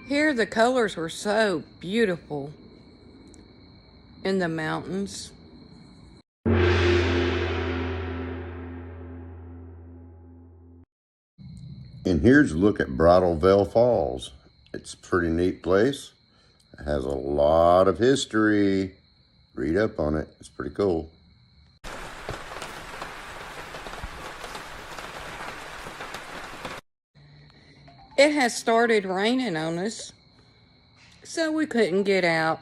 Here the colors were so beautiful in the mountains. And here's a look at Bridal Veil Falls. It's a pretty neat place. It has a lot of history. Read up on it. It's pretty cool. It has started raining on us, so we couldn't get out.